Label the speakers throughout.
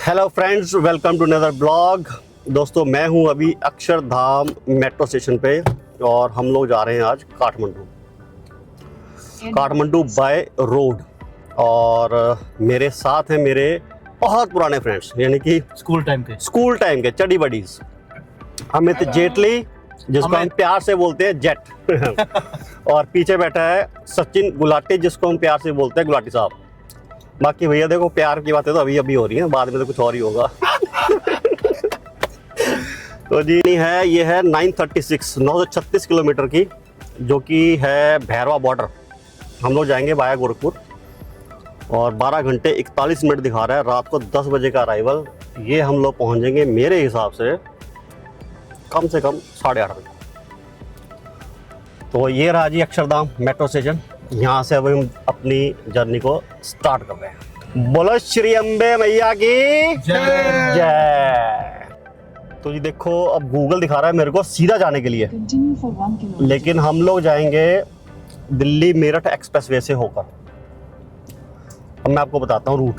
Speaker 1: Hello friends, welcome to another blog. दोस्तों, मैं हूं अभी अक्षरधाम मेट्रो स्टेशन पे और हम लोग जा रहे हैं आज काठमांडू बाय रोड। और मेरे साथ हैं मेरे बहुत पुराने फ्रेंड्स, यानी कि स्कूल टाइम के चडी बडीज। अमित जेटली, जिसको हम प्यार से बोलते हैं जेट और पीछे बैठा है सचिन गुलाटी, जिसको हम प्यार से बोलते हैं गुलाटी साहब। बाकी भैया देखो, प्यार की बातें तो अभी अभी हो रही हैं, बाद में तो कुछ और ही होगा। तो जी है, ये है 936 किलोमीटर की, जो कि है भैरवा बॉर्डर। हम लोग जाएंगे वाया गोरखपुर और 12 घंटे 41 मिनट दिखा रहा है। रात को 10 बजे का अराइवल। ये हम लोग पहुंचेंगे मेरे हिसाब से कम 8:30 बजे। तो ये रहा जी अक्षरधाम मेट्रो स्टेशन। यहाँ से अब हम अपनी जर्नी को स्टार्ट कर रहे हैं। बोलो श्री अम्बे मैया की जय। तो जी देखो, अब गूगल दिखा रहा है मेरे को सीधा जाने के लिए, लेकिन हम लोग जाएंगे दिल्ली मेरठ एक्सप्रेसवे से होकर। अब मैं आपको बताता हूँ रूट।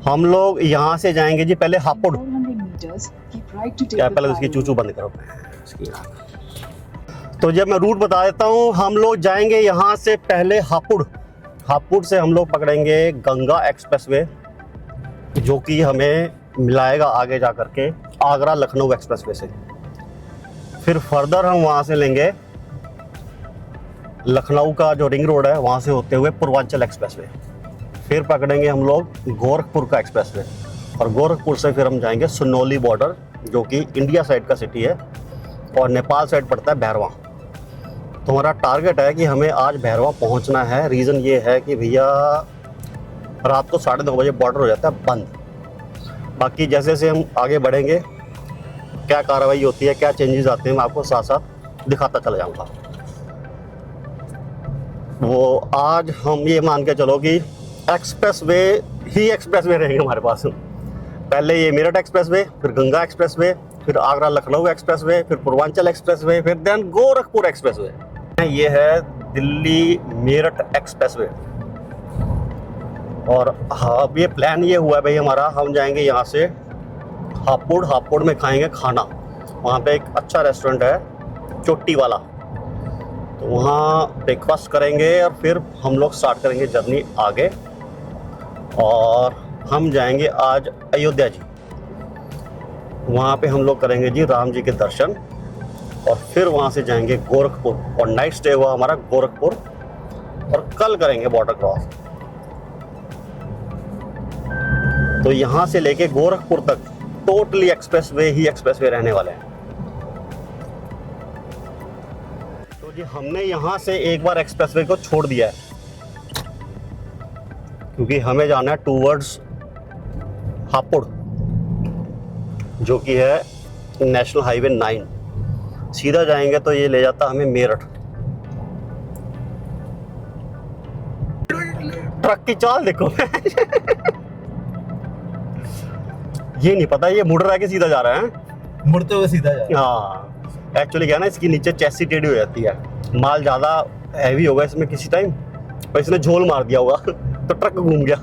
Speaker 1: हम लोग यहाँ से जाएंगे जी पहले हापुड़। क्या पहले इसकी चूचू बंद करो। तो जब मैं रूट बता देता हूँ, हम लोग जाएंगे यहाँ से पहले हापुड़ से हम लोग पकड़ेंगे गंगा एक्सप्रेसवे, जो कि हमें मिलाएगा आगे जा कर के आगरा लखनऊ एक्सप्रेसवे से। फिर फर्दर हम वहाँ से लेंगे लखनऊ का जो रिंग रोड है, वहाँ से होते हुए पूर्वांचल एक्सप्रेसवे। फिर पकड़ेंगे हम लोग गोरखपुर का एक्सप्रेसवे और गोरखपुर से फिर हम जाएंगे सुनौली बॉर्डर, जो कि इंडिया साइड का सिटी है और नेपाल साइड पड़ता है भैरवा। तो हमारा टारगेट है कि हमें आज भैरवा पहुंचना है। रीज़न ये है कि भैया रात को 9:30 बजे बॉर्डर हो जाता है बंद। बाकी जैसे जैसे हम आगे बढ़ेंगे, क्या कार्रवाई होती है, क्या चेंजेस आते हैं, मैं आपको साथ साथ दिखाता चला जाऊँगा। वो आज हम ये मान के चलो कि एक्सप्रेसवे रहेंगे हमारे पास। पहले ये मेरठ एक्सप्रेसवे, फिर गंगा एक्सप्रेसवे, फिर आगरा लखनऊ एक्सप्रेसवे, फिर पूर्वांचल एक्सप्रेसवे, फिर देन गोरखपुर एक्सप्रेसवे। ये है दिल्ली मेरठ एक्सप्रेसवे। और अब ये प्लान ये हुआ है भाई हमारा, हम जाएंगे यहाँ से हापुड़ में खाएंगे खाना। वहाँ पे एक अच्छा रेस्टोरेंट है चोटी वाला, तो वहाँ ब्रेकफास्ट करेंगे और फिर हम लोग स्टार्ट करेंगे जर्नी आगे। और हम जाएंगे आज अयोध्या जी। वहाँ पे हम लोग करेंगे जी राम जी के दर्शन और फिर वहाँ से जाएंगे गोरखपुर और नाइट स्टे हुआ हमारा गोरखपुर और कल करेंगे बॉर्डर क्रॉस। तो यहाँ से लेके गोरखपुर तक टोटली एक्सप्रेसवे रहने वाले हैं। तो जी हमने यहाँ से एक बार एक्सप्रेसवे को छोड़ दिया है, क्योंकि हमें जाना है टूवर्ड्स हापुड़, जो कि है नेशनल हाईवे 9। सीधा जाएंगे तो ये ले जाता हमें मेरठ। ट्रक की चाल देखो। ये नहीं पता ये मुड़ रहा है कि सीधा जा रहा है।
Speaker 2: मुड़ते हुए सीधा जा रहा है।
Speaker 1: हाँ, एक्चुअली क्या है ना, इसकी नीचे चेसी टेढ़ी हो जाती है। माल ज़्यादा हैवी होगा इसमें किसी टाइम, और इसने झोल मार दिया होगा तो ट्रक घूम गया।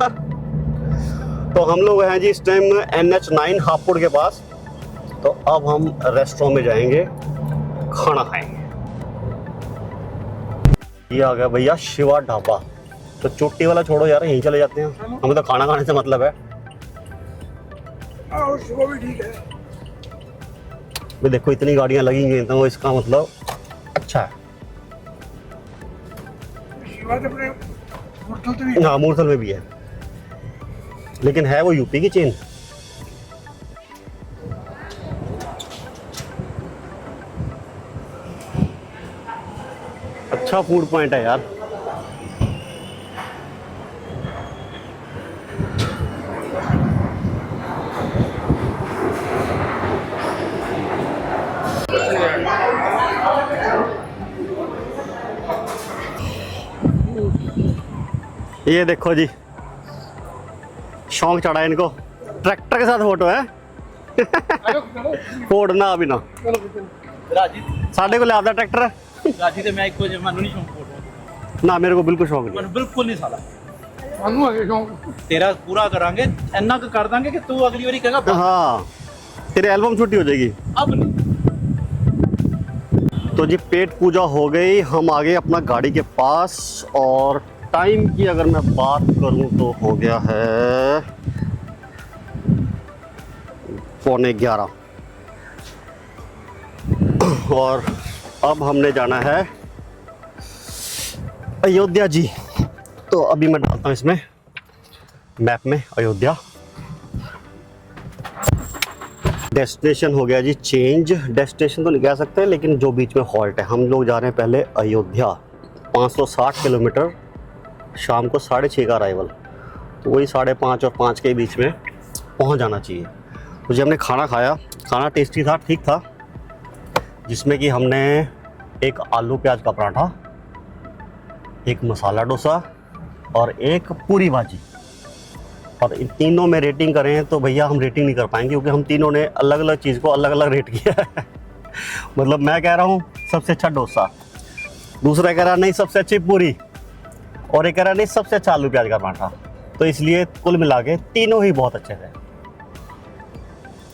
Speaker 1: तो हम लोग हैं जी इस टाइम NH9 हापुड़ के पास। तो अब हम रेस्टोरेंट में जाएंगे, खाना खाएंगे। ये आ गया भैया शिवा ढाबा। तो चोटी वाला छोड़ो यार, यहीं चले जाते हैं, हमें तो खाना खाने से मतलब है।
Speaker 2: और शिवा भी ठीक है।
Speaker 1: भाई देखो इतनी गाड़ियां लगी हुई हैं, तो इसका मतलब अच्छा है।
Speaker 2: शिवा तो अपने मूर्थल में,
Speaker 1: हाँ मूर्थल में भी है, लेकिन है वो यूपी की चेन। अच्छा फूड पॉइंट है यार। ये देखो जी, शौक चढ़ा है इनको। ट्रैक्टर के साथ फोटो है। फोड़ना अभी ना साढ़े को लिया ट्रैक्टर
Speaker 2: राजी ते मैं एक को जे मानू नहीं शौक फोटो
Speaker 1: ना, मेरे को बिल्कुल शौक नहीं।
Speaker 2: बिल्कुल नहीं साला। ਸਾਨੂੰ ਹੈਗੇ ਸ਼ੌਂਕ
Speaker 3: ਤੇਰਾ ਪੂਰਾ ਕਰਾਂਗੇ ਇੰਨਾ ਕੁ ਕਰ ਦਾਂਗੇ ਕਿ ਤੂੰ ਅਗਲੀ ਵਾਰੀ ਕਹੇਗਾ बस,
Speaker 1: हाँ तेरे एल्बम छुट्टी हो जाएगी।
Speaker 3: अब नहीं।
Speaker 1: तो जी पेट पूजा हो गई, हम आ गए अपना गाड़ी के पास और टाइम की अगर मैं बात करूं तो हो गया है 11:15 और अब हमने जाना है अयोध्या जी। तो अभी मैं डालता हूँ इसमें मैप में अयोध्या। डेस्टिनेशन हो गया जी चेंज, डेस्टिनेशन तो नहीं कह सकते लेकिन जो बीच में हॉल्ट है, हम लोग जा रहे हैं पहले अयोध्या। 560 किलोमीटर, शाम को 6:30 का अराइवल, तो वही 5:30 और 5 के बीच में पहुंच जाना चाहिए। तो जब हमने खाना खाया, खाना टेस्टी था, ठीक था, जिसमें कि हमने एक आलू प्याज का पराठा, एक मसाला डोसा और एक पूरी भाजी। और इन तीनों में रेटिंग करें तो भैया हम रेटिंग नहीं कर पाएंगे क्योंकि हम तीनों ने अलग अलग चीज़ को अलग अलग रेट किया है। मतलब मैं कह रहा हूँ सबसे अच्छा डोसा, दूसरा कह रहा नहीं सबसे अच्छी पूरी, और एक कह रहा नहीं सबसे अच्छा आलू प्याज का पराठा। तो इसलिए कुल मिला के तीनों ही बहुत अच्छे थे।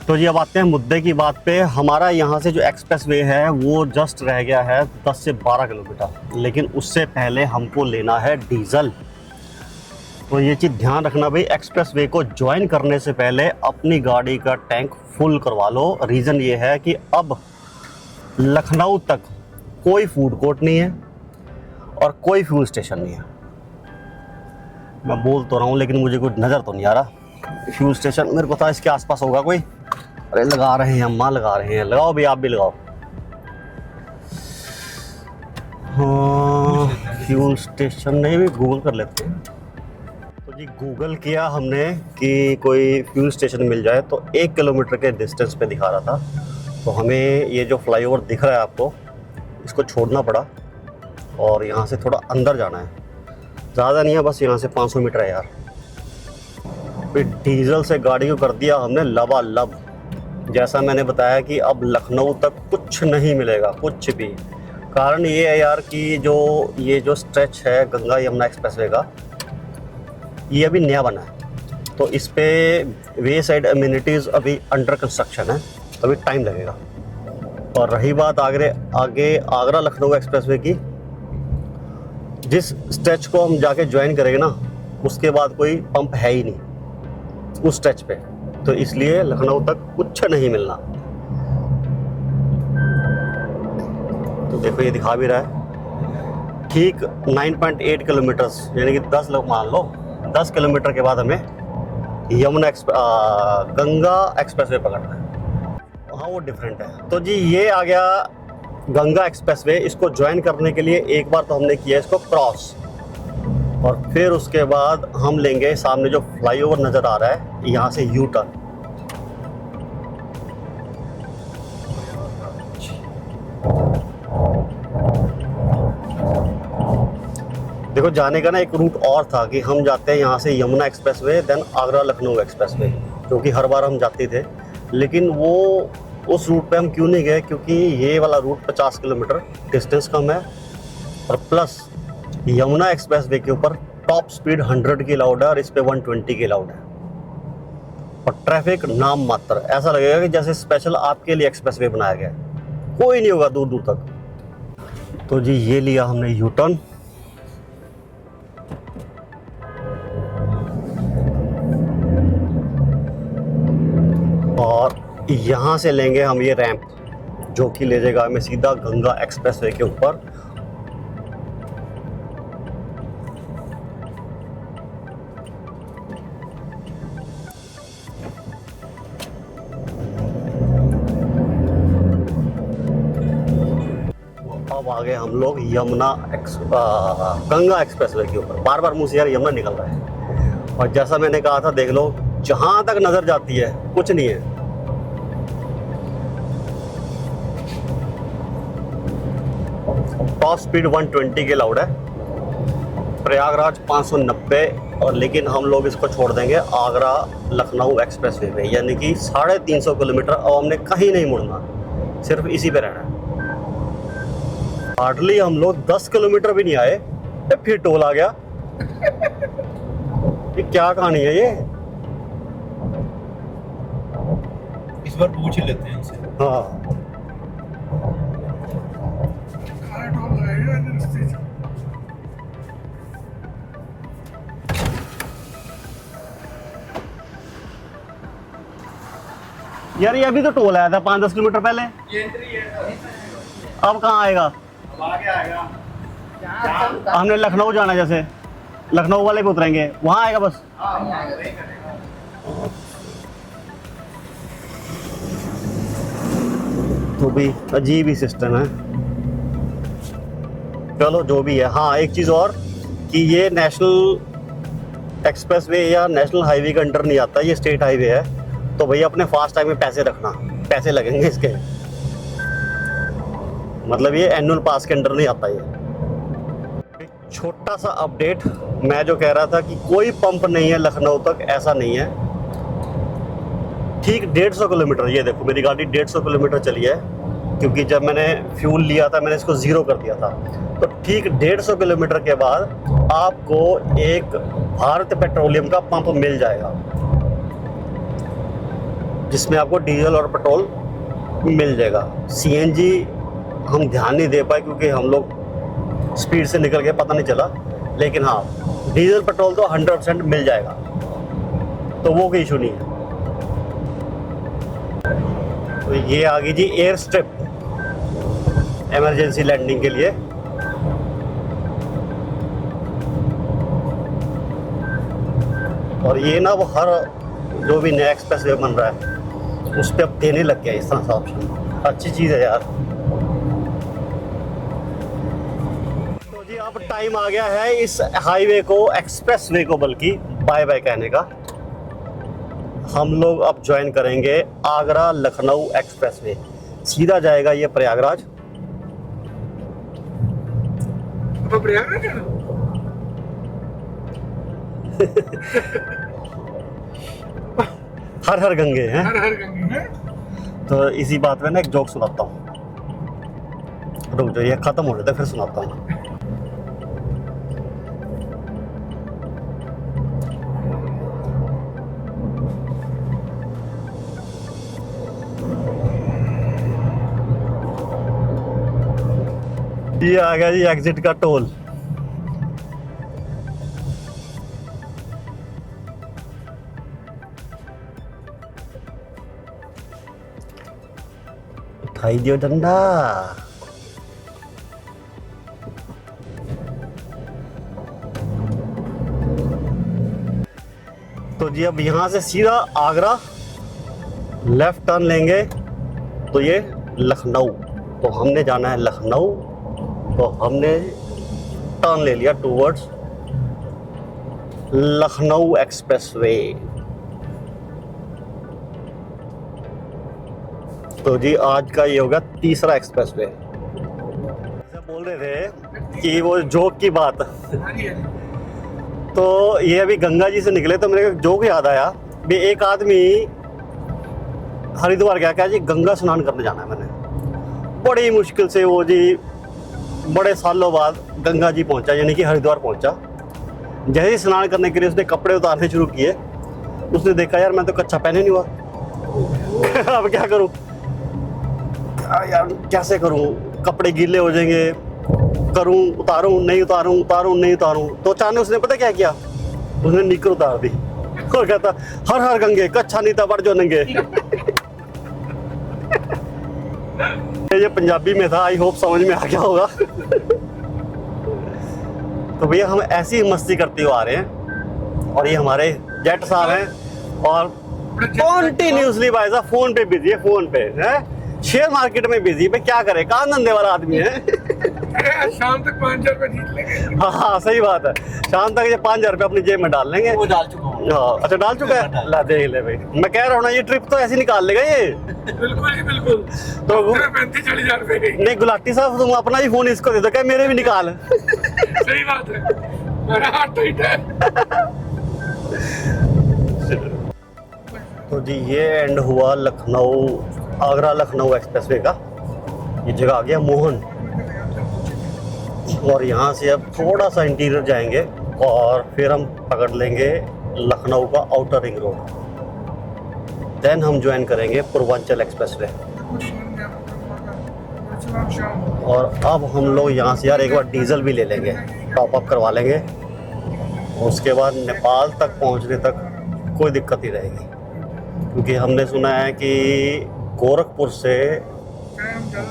Speaker 1: तो जी अब आते हैं मुद्दे की बात पे। हमारा यहाँ से जो एक्सप्रेस वे है वो जस्ट रह गया है 10 से 12 किलोमीटर, लेकिन उससे पहले हमको लेना है डीजल। तो ये चीज़ ध्यान रखना भाई, एक्सप्रेस वे को ज्वाइन करने से पहले अपनी गाड़ी का टैंक फुल करवा लो। रीज़न ये है कि अब लखनऊ तक कोई फूड कोर्ट नहीं है और कोई फ्यूल स्टेशन नहीं है। मैं बोल तो रहा हूँ लेकिन मुझे कुछ नज़र तो नहीं आ रहा फ्यूल स्टेशन। मेरे को था इसके आसपास होगा कोई। अरे लगा रहे हैं अम्मा, लगा रहे हैं, लगाओ भी, आप भी लगाओ। हाँ फ्यूल स्टेशन नहीं, भी गूगल कर लेते हैं। तो जी गूगल किया हमने कि कोई फ्यूल स्टेशन मिल जाए, तो 1 किलोमीटर के डिस्टेंस पे दिखा रहा था। तो हमें ये जो फ्लाईओवर दिख रहा है आपको, इसको छोड़ना पड़ा और यहाँ से थोड़ा अंदर जाना है। ज़्यादा नहीं है, बस यहाँ से 500 मीटर है यार। फिर डीजल से गाड़ी को कर दिया हमने लबालब। जैसा मैंने बताया कि अब लखनऊ तक कुछ नहीं मिलेगा, कुछ भी। कारण ये है यार कि ये जो स्ट्रेच है गंगा यमुना एक्सप्रेसवे का, ये अभी नया बना है, तो इस पे वे साइड एमिनिटीज़ अभी अंडर कंस्ट्रक्शन है, तो अभी टाइम लगेगा। और रही बात आगे आगरा लखनऊ एक्सप्रेसवे की, जिस स्ट्रेच को हम जाके ज्वाइन करेंगे ना, उसके बाद कोई पंप है ही नहीं उस स्ट्रेच पे, तो इसलिए लखनऊ तक कुछ नहीं मिलना। तो देखो ये दिखा भी रहा है ठीक 9.8 किलोमीटर्स, यानी कि 10 लोग मान लो 10 किलोमीटर के बाद हमें गंगा एक्सप्रेसवे पकड़ना है। हाँ वो डिफरेंट है। तो जी ये आ गया गंगा एक्सप्रेसवे। इसको ज्वाइन करने के लिए एक बार तो हमने किया इसको क्रॉस, और फिर उसके बाद हम लेंगे सामने जो फ्लाईओवर नज़र आ रहा है, यहाँ से यू टर्न। देखो जाने का ना एक रूट और था कि हम जाते हैं यहाँ से Yamuna expressway, then Agra Lucknow expressway, क्योंकि हर बार हम जाते थे। लेकिन वो उस रूट पे हम क्यों नहीं गए, क्योंकि ये वाला रूट 50 किलोमीटर, डिस्टेंस कम है, और प्लस यमुना एक्सप्रेसवे के ऊपर टॉप स्पीड 100 की अलाउड है और इस पे 120 की अलाउड है, और ट्रैफिक नाम मात्र। ऐसा लगेगा कि जैसे स्पेशल आपके लिए एक्सप्रेसवे बनाया गया है, कोई नहीं होगा दूर दूर तक। तो जी ये लिया हमने यू टर्न, और यहाँ से लेंगे हम ये रैंप जो कि ले जाएगा हमें सीधा गंगा एक्सप्रेसवे के ऊपर। अब आ गए हम लोग गंगा एक्सप्रेसवे के ऊपर। बार बार मुंह से यार यमुना निकल रहा है, और जैसा मैंने कहा था देख लो जहाँ तक नज़र जाती है कुछ नहीं है। टॉप स्पीड 120 के अलाउड है, प्रयागराज 590, और लेकिन हम लोग इसको छोड़ देंगे आगरा लखनऊ एक्सप्रेसवे पे, यानी कि 350 किलोमीटर। अब हमने कहीं नहीं मुड़ना, सिर्फ इसी पे रहना है। हार्डली हम लोग 10 किलोमीटर भी नहीं आए, फिर टोल आ गया। क्या कहानी है ये?
Speaker 2: इस बार पूछ ही लेते हैं इनसे।
Speaker 1: हाँ
Speaker 2: खाना टोल लगाएगा इधर रस्ते से।
Speaker 1: यार ये अभी तो टोल आया था 5-10 किलोमीटर पहले,
Speaker 3: ये एंट्री है अभी
Speaker 1: अब कहाँ आएगा?
Speaker 3: अब आगे आएगा।
Speaker 1: हमने लखनऊ जाना है, जैसे लखनऊ वाले पे उतरेंगे, वहाँ आएगा बस।
Speaker 3: हाँ वही करेगा।
Speaker 1: तो भी अजीब ही सिस्टम है। चलो जो भी है। हाँ एक चीज़ और कि ये नेशनल एक्सप्रेसवे या नेशनल हाईवे के अंडर नहीं आता, ये स्टेट हाईवे है। तो भैया अपने फास्ट टाइम में पैसे रखना, पैसे लगेंगे इसके। मतलब ये एनुअल पास के अंडर नहीं आता ये। एक छोटा सा अपडेट, मैं जो कह रहा था कि कोई पंप नहीं है लखनऊ तक, ऐसा नहीं है। ठीक 150 किलोमीटर, ये देखो मेरी गाड़ी 150 किलोमीटर चली है, क्योंकि जब मैंने फ्यूल लिया था मैंने इसको ज़ीरो कर दिया था। तो ठीक 150 किलोमीटर के बाद आपको एक भारत पेट्रोलियम का पंप मिल जाएगा, जिसमें आपको डीजल और पेट्रोल मिल जाएगा। सीएनजी हम ध्यान नहीं दे पाए क्योंकि हम लोग स्पीड से निकल गए, पता नहीं चला। लेकिन हाँ डीजल पेट्रोल तो 100% मिल जाएगा, तो वो कोई इशू नहीं है। तो ये आ गई जी एयर स्ट्रिप इमरजेंसी लैंडिंग के लिए। और ये ना वो हर जो भी नया एक्सप्रेस वे बन रहा है उस पर अब देने लग गया इस तरह का ऑप्शन। अच्छी चीज़ है यार। तो जी अब टाइम आ गया है इस हाईवे को, एक्सप्रेस वे को बल्कि बाय बाय कहने का। हम लोग अब ज्वाइन करेंगे आगरा लखनऊ एक्सप्रेस वे, सीधा जाएगा ये प्रयागराज।
Speaker 2: अब प्रयागराज है ना?
Speaker 1: हर हर गंगे हैं।
Speaker 2: हर हर गंगे है।
Speaker 1: तो इसी बात में ना एक जोक सुनाता हूँ, रुक जाइए खत्म हो जाता है फिर सुनाता हूँ। ये आ गया जी एग्जिट का टोल। उठाई दियो डंडा। तो जी अब यहाँ से सीधा आगरा लेफ्ट टर्न लेंगे तो ये लखनऊ। तो हमने जाना है लखनऊ, तो हमने टर्न ले लिया टूवर्ड्स लखनऊ एक्सप्रेसवे। तो जी आज का ये होगा तीसरा एक्सप्रेसवे। जैसे बोल रहे थे कि वो जोक की बात,
Speaker 2: हाँ जी, हाँ जी।
Speaker 1: तो ये अभी गंगा जी से निकले तो मेरे को जोक याद आया भी एक आदमी हरिद्वार गया, क्या जी गंगा स्नान करने जाना है मैंने। बड़ी मुश्किल से वो जी बड़े सालों बाद गंगा जी पहुंचा, यानी कि हरिद्वार पहुंचा। जैसे ही स्नान करने के लिए उसने कपड़े उतारने शुरू किए, उसने देखा यार मैं तो कच्चा पहने नहीं हुआ। अब क्या करूं यार, कैसे करूं, कपड़े गीले हो जाएंगे, करूं उतारूं नहीं उतारूं, उतारूं नहीं उतारूं। तो अचानक उसने पता क्या किया, उसने निकर उतार दी और कहता हर हर गंगे कच्चा नहीं था बड़ जो नंगे। ये पंजाबी में था, आई होप समझ में आ गया होगा। तो भैया हम ऐसी ही मस्ती करते हुए आ रहे हैं और ये हमारे जेट साहब हैं और कॉन्टिन्यूसली भाई साहब फोन पे बिजी है, फोन पे है, शेयर मार्केट में बिजी है। क्या करे, काम धंधे वाला आदमी है।
Speaker 2: अरे आज शाम तक 5,000 रुपये जीत लेंगे।
Speaker 1: हाँ सही बात है, शाम तक ये 5,000 रुपये अपनी जेब में डाल लेंगे।
Speaker 3: वो डाल चुका हूँ।
Speaker 1: हाँ अच्छा डाल चुका है, ला देख ले भाई। मैं कह रहा हूँ ना ये ट्रिप तो ऐसे निकाल लेगा ये।
Speaker 2: बिल्कुल जी बिल्कुल।
Speaker 1: तो
Speaker 2: 35-40,000 रुपये।
Speaker 1: नहीं गुलाटी साहब तुम अपना ही फोन इसको दे दो, क्या मेरे भी निकाल।
Speaker 2: सही बात है, मेरा हाथ टाइट है।
Speaker 1: तो जी ये एंड हुआ लखनऊ, आगरा लखनऊ एक्सप्रेसवे का। ये जगह आ गया मोहन, और यहाँ से अब थोड़ा सा इंटीरियर जाएंगे और फिर हम पकड़ लेंगे लखनऊ का आउटर रिंग रोड, देन हम ज्वाइन करेंगे पूर्वांचल एक्सप्रेसवे। और अब हम लोग यहाँ से यार एक बार डीजल भी ले लेंगे, टॉप अप करवा लेंगे। उसके बाद नेपाल तक पहुँचने तक कोई दिक्कत नहीं रहेगी, क्योंकि हमने सुना है कि गोरखपुर से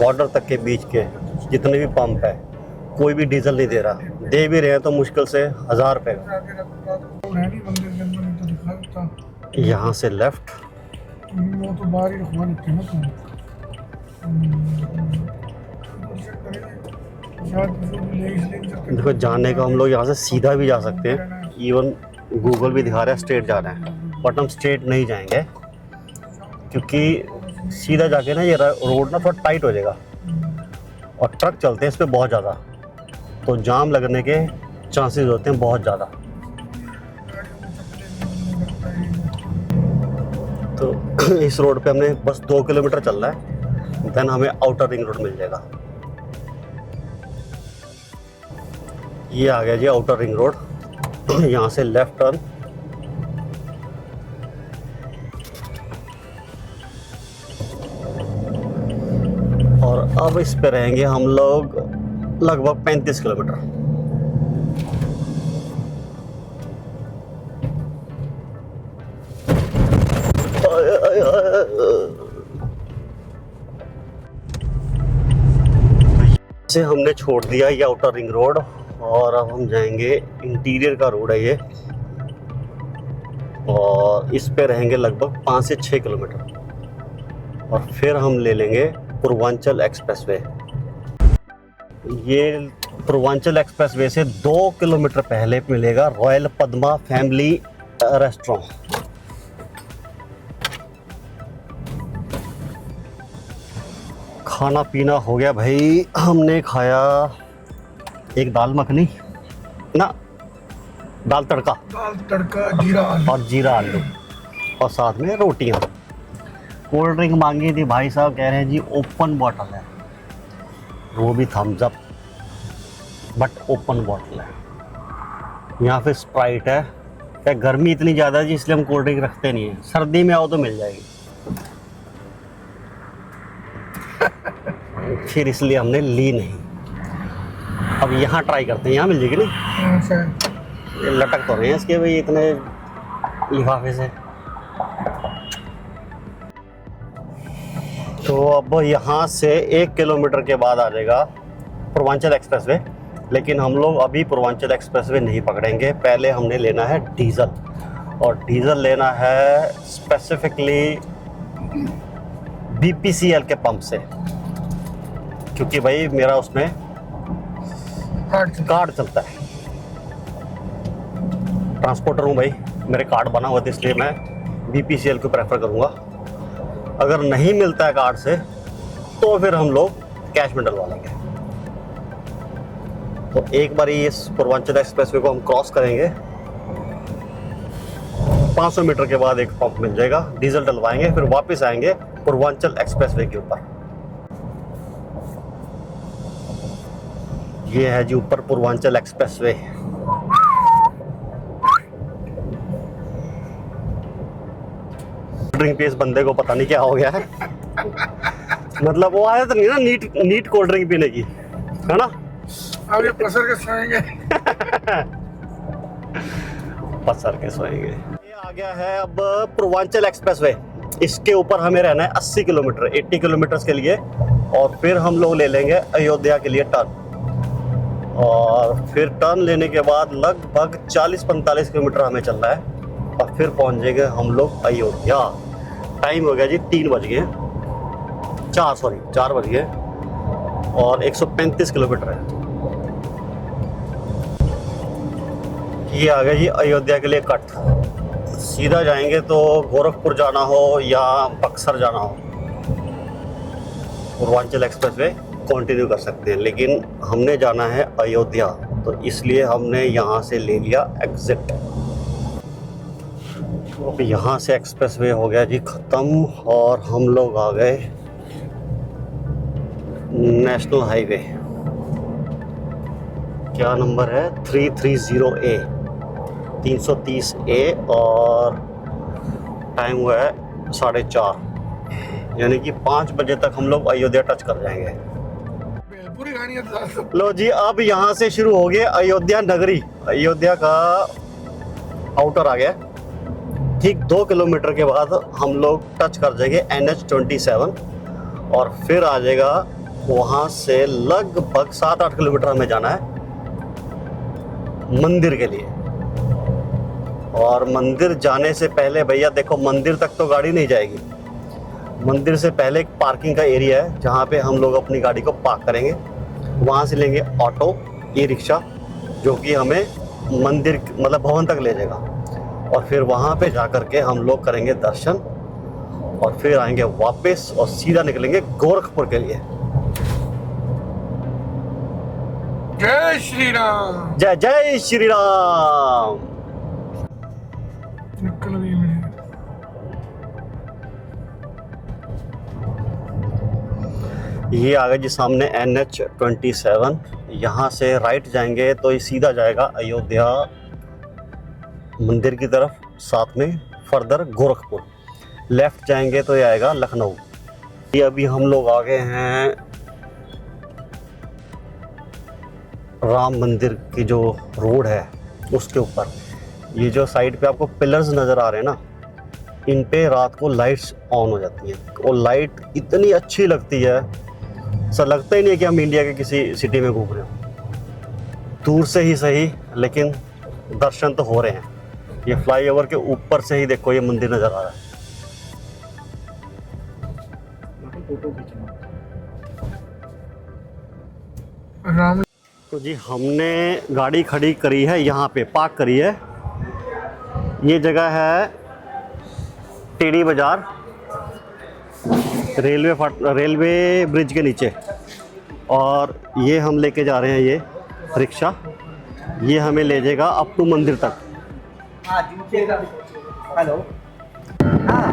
Speaker 1: बॉर्डर तक के बीच के जितने भी पंप है कोई भी डीजल नहीं दे रहा, दे भी रहे हैं तो मुश्किल से 1000 रुपये। यहाँ से लेफ्ट,
Speaker 2: वो तो बाहर ही रखवा लेते हैं ना
Speaker 1: देखो जाने का हम लोग यहाँ से सीधा भी जा सकते हैं, इवन गूगल भी दिखा रहा है स्ट्रेट जाना है, बट हम स्ट्रेट नहीं जाएंगे क्योंकि सीधा जाके ना ये रोड ना थोड़ा टाइट हो जाएगा और ट्रक चलते हैं इस पर बहुत ज़्यादा, तो जाम लगने के चांसेस होते हैं बहुत ज़्यादा। तो इस रोड पे हमने बस 2 किलोमीटर चलना है, देन हमें आउटर रिंग रोड मिल जाएगा। ये आ गया जी आउटर रिंग रोड। यहाँ से लेफ्ट टर्न, और अब इस पे रहेंगे हम लोग लगभग 35 किलोमीटर। से हमने छोड़ दिया ये आउटर रिंग रोड और अब हम जाएंगे इंटीरियर का रोड है ये, और इस पे रहेंगे लगभग 5 से 6 किलोमीटर और फिर हम ले लेंगे पूर्वांचल एक्सप्रेसवे। ये पूर्वांचल एक्सप्रेसवे से 2 किलोमीटर पहले मिलेगा रॉयल पद्मा फैमिली रेस्टोरेंट। खाना पीना हो गया भाई, हमने खाया एक दाल मखनी ना, दाल तड़का
Speaker 2: जीरा आलू
Speaker 1: और जीरा आलू, और साथ में रोटियां। कोल्ड ड्रिंक मांगी थी, भाई साहब कह रहे हैं जी ओपन बॉटल है, वो भी Thums Up but open bottle है। यहाँ पे स्प्राइट है। क्या गर्मी इतनी ज़्यादा है जी, इसलिए हम कोल्ड ड्रिंक रखते नहीं हैं, सर्दी में आओ तो मिल जाएगी। फिर इसलिए हमने ली नहीं। अब यहाँ ट्राई करते हैं, यहाँ मिल जाएगी नहीं। ये लटक तो रहे हैं इसके भाई इतने लिफाफे से। तो अब यहाँ से 1 किलोमीटर के बाद आ जाएगा पूर्वांचल एक्सप्रेसवे, लेकिन हम लोग अभी पूर्वांचल एक्सप्रेसवे नहीं पकड़ेंगे। पहले हमने लेना है डीज़ल, और डीज़ल लेना है स्पेसिफिकली BPCL के पंप से, क्योंकि भाई मेरा उसमें कार्ड चलता है। ट्रांसपोर्टर हूँ भाई, मेरे कार्ड बना हुआ था, इसलिए मैं BPCL को प्रेफर करूँगा। अगर नहीं मिलता है कार्ड से तो फिर हम लोग कैश में डलवा लेंगे। तो एक बार इस पूर्वांचल एक्सप्रेसवे को हम क्रॉस करेंगे, 500 मीटर के बाद एक पंप मिल जाएगा, डीजल डलवाएंगे, फिर वापस आएंगे पूर्वांचल एक्सप्रेसवे के ऊपर। ये है जी ऊपर पूर्वांचल एक्सप्रेसवे। ड्रिंक पे इस बंदे को पता नहीं क्या हो गया है। मतलब वो आया तो नहीं ना नीट कोल्ड ड्रिंक पीने की, है ना।
Speaker 2: अब ये पसर के सोएंगे।
Speaker 1: पसर के सोएंगे। ये आ गया है अब पूर्वांचल एक्सप्रेसवे। इसके ऊपर हमें रहना है 80 किलोमीटर, 80 किलोमीटर के लिए, और फिर हम लोग ले लेंगे अयोध्या के लिए टर्न। और फिर टर्न लेने के बाद लगभग 40-45 किलोमीटर हमें चलना है और फिर पहुंच जाएंगे हम लोग अयोध्या। टाइम हो गया जी 3 बज गए, 4 बज गए, और 135 किलोमीटर है। ये आ गया जी अयोध्या के लिए कट। सीधा जाएंगे तो गोरखपुर जाना हो या बक्सर जाना हो, पूर्वांचल एक्सप्रेसवे कंटिन्यू कर सकते हैं, लेकिन हमने जाना है अयोध्या, तो इसलिए हमने यहाँ से ले लिया एग्जिट। अब यहाँ से एक्सप्रेसवे हो गया जी ख़त्म और हम लोग आ गए नेशनल हाईवे। क्या नंबर है? 330A। 330A और टाइम हुआ है 4:30, यानी कि 5 बजे तक हम लोग अयोध्या टच कर जाएंगे।
Speaker 2: पूरी कहानी है।
Speaker 1: लो जी, अब यहाँ से शुरू हो गया अयोध्या नगरी। अयोध्या का आउटर आ गया। ठीक 2 किलोमीटर के बाद हम लोग टच कर जाएंगे NH-27 और फिर आ जाएगा वहाँ से लगभग 7-8 किलोमीटर हमें जाना है मंदिर के लिए। और मंदिर जाने से पहले भैया देखो, मंदिर तक तो गाड़ी नहीं जाएगी। मंदिर से पहले एक पार्किंग का एरिया है जहाँ पे हम लोग अपनी गाड़ी को पार्क करेंगे। वहाँ से लेंगे ऑटो, ई रिक्शा, जो कि हमें मंदिर मतलब भवन तक ले जाएगा। और फिर वहाँ पे जा कर के हम लोग करेंगे दर्शन और फिर आएंगे वापस और सीधा निकलेंगे गोरखपुर के लिए।
Speaker 2: जय श्री राम।
Speaker 1: जय जय श्री राम।
Speaker 2: निकल गई मेरी।
Speaker 1: ये आ गया जी सामने NH-27। यहाँ से राइट जाएंगे तो ये सीधा जाएगा अयोध्या मंदिर की तरफ, साथ में फर्दर गोरखपुर। लेफ्ट जाएंगे तो ये आएगा लखनऊ। ये अभी हम लोग आ गए हैं राम मंदिर की जो रोड है उसके ऊपर। ये जो साइड पे आपको पिलर्स नज़र आ रहे हैं ना, इन पे रात को लाइट्स ऑन हो जाती हैं और लाइट इतनी अच्छी लगती है, ऐसा लगता ही नहीं है कि हम इंडिया के किसी सिटी में घूम रहे हो। दूर से ही सही लेकिन दर्शन तो हो रहे हैं। ये फ्लाईओवर के ऊपर से ही देखो ये मंदिर नज़र आ रहा है।
Speaker 2: राम।
Speaker 1: तो जी हमने गाड़ी खड़ी करी है, यहाँ पे पार्क करी है। ये जगह है टीडी बाज़ार, रेलवे ब्रिज के नीचे। और ये हम लेके जा रहे हैं ये रिक्शा, ये हमें ले जाएगा अप टू मंदिर तक।
Speaker 4: हेलो। हाँ,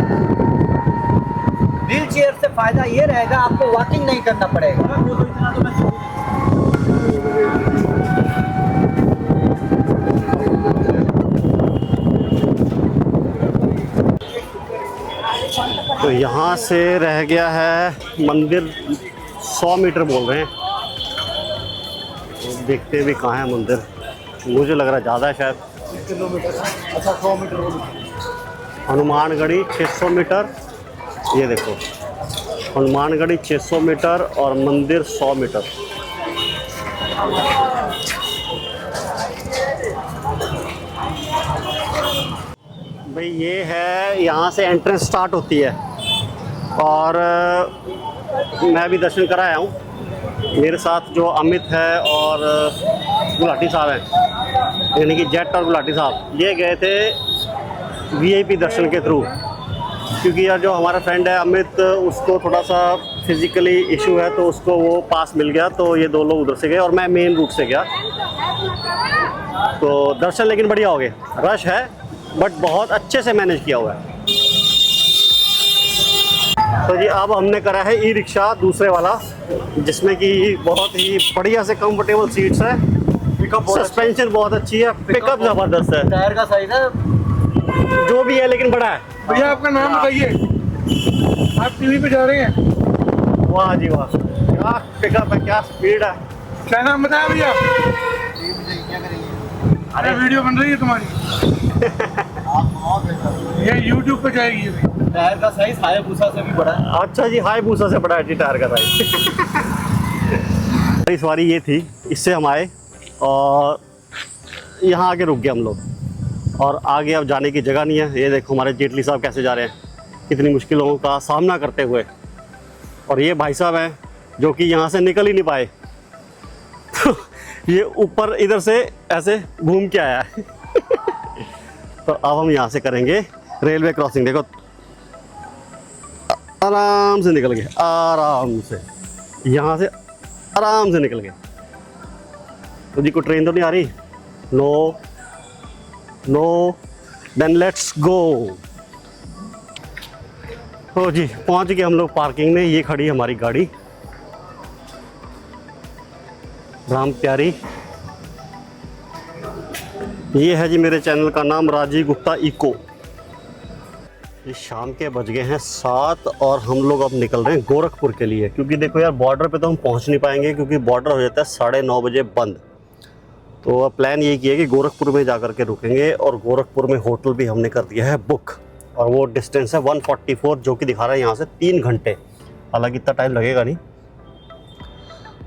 Speaker 4: व्हील चेयर से फायदा ये रहेगा, आपको वॉकिंग नहीं करना पड़ेगा।
Speaker 1: तो यहाँ से रह गया है मंदिर 100 मीटर बोल रहे हैं। तो देखते भी कहाँ है मंदिर, मुझे लग रहा है ज़्यादा है शायद।
Speaker 4: 1 किलोमीटर। अच्छा 100 मीटर।
Speaker 1: हनुमानगढ़ी 600 मीटर, ये देखो हनुमानगढ़ी 600 मीटर और मंदिर 100 मीटर। भाई ये है, यहाँ से एंट्रेंस स्टार्ट होती है और मैं भी दर्शन करा आया हूँ। मेरे साथ जो अमित है और गुलाटी साहब हैं, यानी कि जेट और गुलाटी साहब, ये गए थे VIP दर्शन के थ्रू। क्योंकि यार जो हमारा फ्रेंड है अमित, उसको थोड़ा सा फिज़िकली इशू है तो उसको वो पास मिल गया, तो ये 2 लोग उधर से गए और मैं मेन रूट से गया। तो दर्शन लेकिन बढ़िया हो गए। रश है बट बहुत अच्छे से मैनेज किया हुआ है। तो जी अब हमने करा है ई रिक्शा दूसरे वाला, जिसमें कि बहुत ही बढ़िया से कंफर्टेबल सीट्स है, सस्पेंशन बहुत अच्छी है, पिकअप ज़बरदस्त है,
Speaker 4: टायर का साइज है
Speaker 1: जो भी है लेकिन बड़ा है।
Speaker 2: भैया आपका नाम बताइए, आप टीवी पे जा रहे हैं।
Speaker 1: वाह जी वाह, क्या पिकअप है, क्या स्पीड है।
Speaker 2: क्या नाम बताया भैया? अरे वीडियो बन रही है तुम्हारी। ये YouTube पे जाएगी ये भी।
Speaker 4: टायर का साइज हायाबुसा से भी बड़ा है।
Speaker 1: अच्छा जी, हायाबुसा से बड़ा है जी टायर का साइज। इस बारी ये थी, इससे हम आए और यहाँ आके रुक गए हम लोग और आगे अब जाने की जगह नहीं है। ये देखो हमारे जेटली साहब कैसे जा रहे हैं, कितनी मुश्किलों का सामना करते हुए। और ये भाई साहब हैं जो कि यहाँ से निकल ही नहीं पाए, तो ये ऊपर इधर से ऐसे घूम के आया है। तो अब हम यहाँ से करेंगे रेलवे क्रॉसिंग। देखो आराम से निकल गए, आराम से यहाँ से आराम से निकल गए। तो जी को ट्रेन तो नहीं आ रही? No no, then let's go. हो जी पहुँच गए हम लोग पार्किंग में। ये खड़ी हमारी गाड़ी राम प्यारी। ये है जी मेरे चैनल का नाम राजीव गुप्ता इको। ये शाम के बज गए हैं 7 और हम लोग अब निकल रहे हैं गोरखपुर के लिए, क्योंकि देखो यार बॉर्डर पे तो हम पहुंच नहीं पाएंगे क्योंकि बॉर्डर हो जाता है 9:30 बजे बंद। तो अब प्लान ये किया कि गोरखपुर में जा कर के रुकेंगे और गोरखपुर में होटल भी हमने कर दिया है बुक, और वो डिस्टेंस है 144 जो कि दिखा रहा है यहाँ से 3 घंटे। हालांकि इतना टाइम लगेगा नहीं।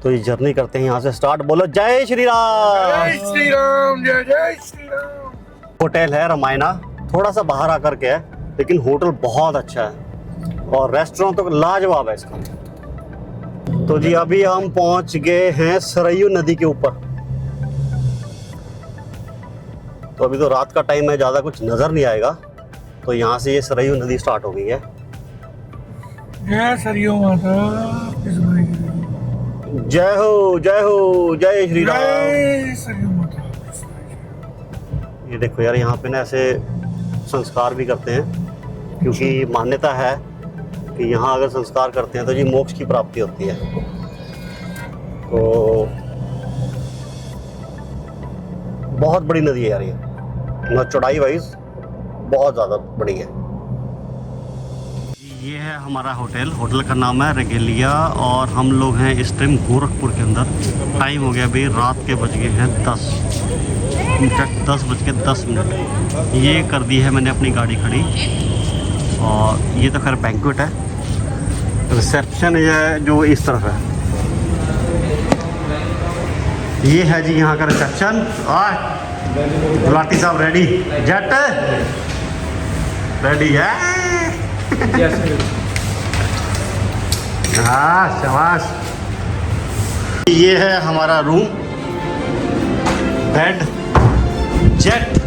Speaker 1: तो ये जर्नी करते हैं यहाँ से स्टार्ट। बोलो जय श्री राम।
Speaker 2: जय श्री राम, जय जय श्री राम।
Speaker 1: होटल है रमायना, थोड़ा सा बाहर आकर के है, लेकिन होटल बहुत अच्छा है और रेस्टोरेंट तो लाजवाब है इसका। तो जी अभी हम पहुंच गए हैं सरयू नदी के ऊपर। तो अभी तो रात का टाइम है, ज़्यादा कुछ नज़र नहीं आएगा। तो यहाँ से ये सरयू नदी स्टार्ट हो गई है।
Speaker 2: जय सरयू माता,
Speaker 1: जय हो जय श्री राम।
Speaker 2: जय सरयू माता।
Speaker 1: ये देखो यार यहाँ पे ना ऐसे संस्कार भी करते हैं, क्योंकि मान्यता है कि यहाँ अगर संस्कार करते हैं तो जी मोक्ष की प्राप्ति होती है। तो बहुत बड़ी नदी है यार ये, चौड़ाई वाइज बहुत ज़्यादा बड़ी है। ये है हमारा होटल, होटल का नाम है रेगेलिया और हम लोग हैं इस टाइम गोरखपुर के अंदर। टाइम हो गया अभी रात के बज गए हैं 10, इनफैक्ट 10:10। ये कर दी है मैंने अपनी गाड़ी खड़ी और ये तो खैर बैंक्वेट है। रिसेप्शन है जो इस तरफ है। ये है जी यहाँ का रिसेप्शन। और गुलाटी साहब रेडी, जेट रेडी है। हाँ शाबाश। ये है हमारा रूम, बेड, जेट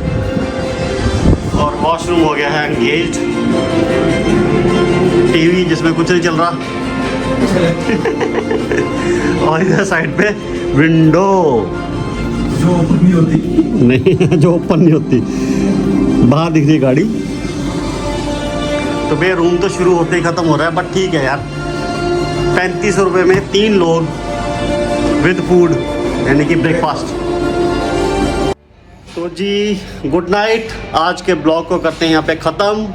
Speaker 1: और वॉशरूम हो गया है एंगेज्ड। टीवी जिसमें कुछ नहीं चल रहा और इधर साइड पे विंडो जो ओपन नहीं होती, नहीं जो ओपन नहीं होती, बाहर दिख रही गाड़ी। तो भैया रूम तो शुरू होते ही ख़त्म हो रहा है, बट ठीक है यार। 35 रुपये में 3 लोग विद फूड, यानी कि ब्रेकफास्ट। तो जी गुड नाइट। आज के ब्लॉग को करते हैं यहाँ पे ख़त्म।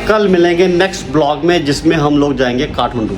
Speaker 1: कल मिलेंगे नेक्स्ट ब्लॉग में, जिसमें हम लोग जाएंगे काठमांडू।